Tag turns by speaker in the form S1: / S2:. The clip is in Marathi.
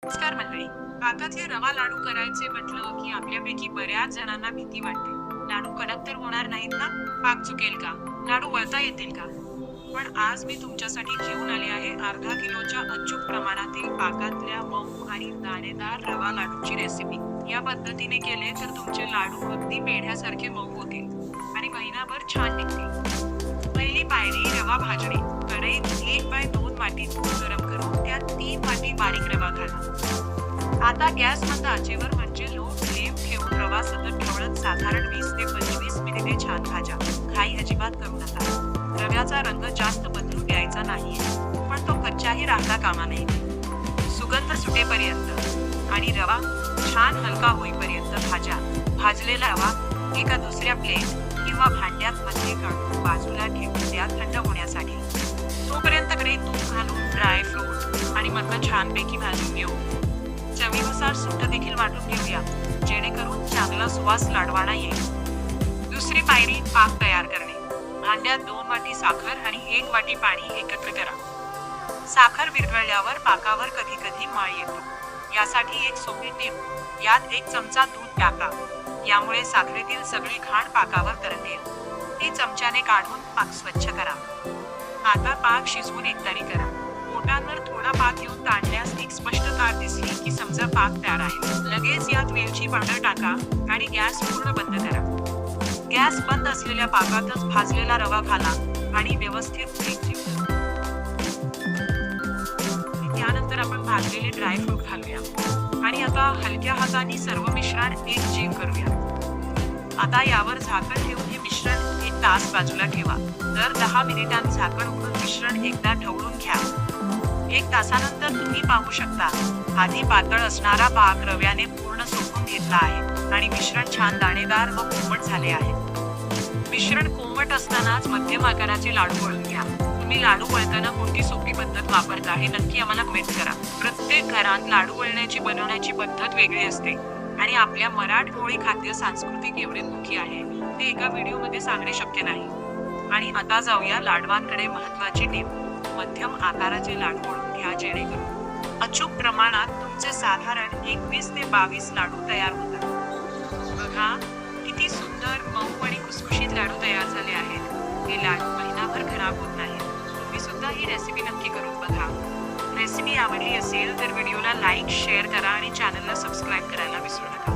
S1: नमस्कार मंडळी. पाकातले रवा लाडू करायचे म्हटलं की आपल्यापैकी बऱ्याच जणांना भीती वाटते. लाडू कडक तर होणार नाहीत ना? पाक चुकेल का? लाडू वळता येतील का? पण आज मी तुमच्यासाठी घेऊन आले आहे अर्धा किलोच्या अचूक प्रमाणातील पाकातल्या मऊ आणि दाणेदार रवा लाडूची रेसिपी. या पद्धतीने केले तर तुमचे लाडू अगदी पेढ्यासारखे मऊ होतील आणि महिनाभर छान टिकतील. पहिली पायरी रवा भाजणे. कढईत 1/2 वाटी तूप गरम करून त्यात 3 वाटी बारीक रवा घाला. आता गॅस मंद आचेवर म्हणजे लो फ्लेम ठेवून रवा सतत ढवळत साधारण 20 ते 25 मिनिटे छान भाजा. घाई अजिबात करू नका. रव्याचा रंग जास्त बदलू द्यायचा नाहीये, पण तो कच्चाही राहता कामा नये. सुगंध सुटेपर्यंत आणि रवा छान हलका होईपर्यंत भाजा. भाजलेला रवा एका दुसऱ्या प्लेट किंवा भांड्यात मध्ये काढून बाजूला ठेवून द्या थंड होण्यासाठी. तोपर्यंत कडे तूप घालून ड्राय फ्रूट आणि मधलं छानपैकी भाजून घेऊ. चवीनुसार सुंठ देखील वाटून घेऊया, जेणेकरून चांगला सुवास लाडवाना येईल. दुसरी पायरी पाक तयार करणे. भांड्यात 2 वाटी साखर आणि 1 वाटी पाणी एकत्र करा. साखर विरघळल्यावर पाकावर कधी कधी मळ येतो. यासाठी एक सोपी टीप, यात 1 चमचा दूध टाका. यामुळे साखरेतील सगळी घाण पाकावर तरंगेल. ती चमच्याने काढून पाक स्वच्छ करा. आता पाक शिजवून एकतारी करा. बोटांवर थोडा पाक येऊन ताणल्यास एक स्पष्ट तार दिसली की समजा पाक तयार आहे. लगेच यात वेलची पावडर टाका आणि गॅस पूर्ण बंद करा. गॅस बंद असलेल्या पाकातच भाजलेला रवा घाला आणि व्यवस्थित मिक्स करा. त्यानंतर आपण भाजलेले ड्रायफ्रूट घालूया आणि आता हलक्या हाताने सर्व मिश्रण एकजीव करूया. आता यावर झाकण ठेवून हे मिश्रण 1 तास बाजूला ठेवा. दर 10 मिनिटांनी झाकण उघडून मिश्रण एकदा ढवळून घ्या. 1 तासानंतर तुम्ही पाहू शकता, आधी पातळ असणारा पाक रव्याने पूर्ण सोकून घेतला आहे आणि मिश्रण छान दाणेदार व कोमट झाले आहे. मिश्रण कोमट असतानाच मध्यम आकाराचे लाडू वळून घ्या. तुम्ही लाडू वळताना कोणती सोपी पद्धत वापरता हे नक्की आम्हाला कमेंट करा. प्रत्येक घरात लाडू वळण्याची बनवण्याची पद्धत वेगळी असते आणि आपल्या मराठमोळी खाद्य सांस्कृतिक एवढे मुख्य आहे ते एका व्हिडिओमध्ये सांगणे शक्य नाही. आणि आता जाऊया लाडवांकडे. महत्वाची टीप, मध्यम आकाराचे लाडू वळून घ्या, जेणेकरून अचूक प्रमाणात तुमचे साधारण 21 ते 22 लाडू तयार होतात. बघा किती सुंदर मऊ आणि खुसखुशीत लाडू तयार झाले आहेत. हे लाडू महिनाभर खराब होत नाहीत. तुम्ही सुद्धा ही रेसिपी नक्की करून बघा. रेसिपी आवडली असेल तर व्हिडिओला लाईक, शेअर करा आणि चॅनलला सबस्क्राईब करायला विसरू नका.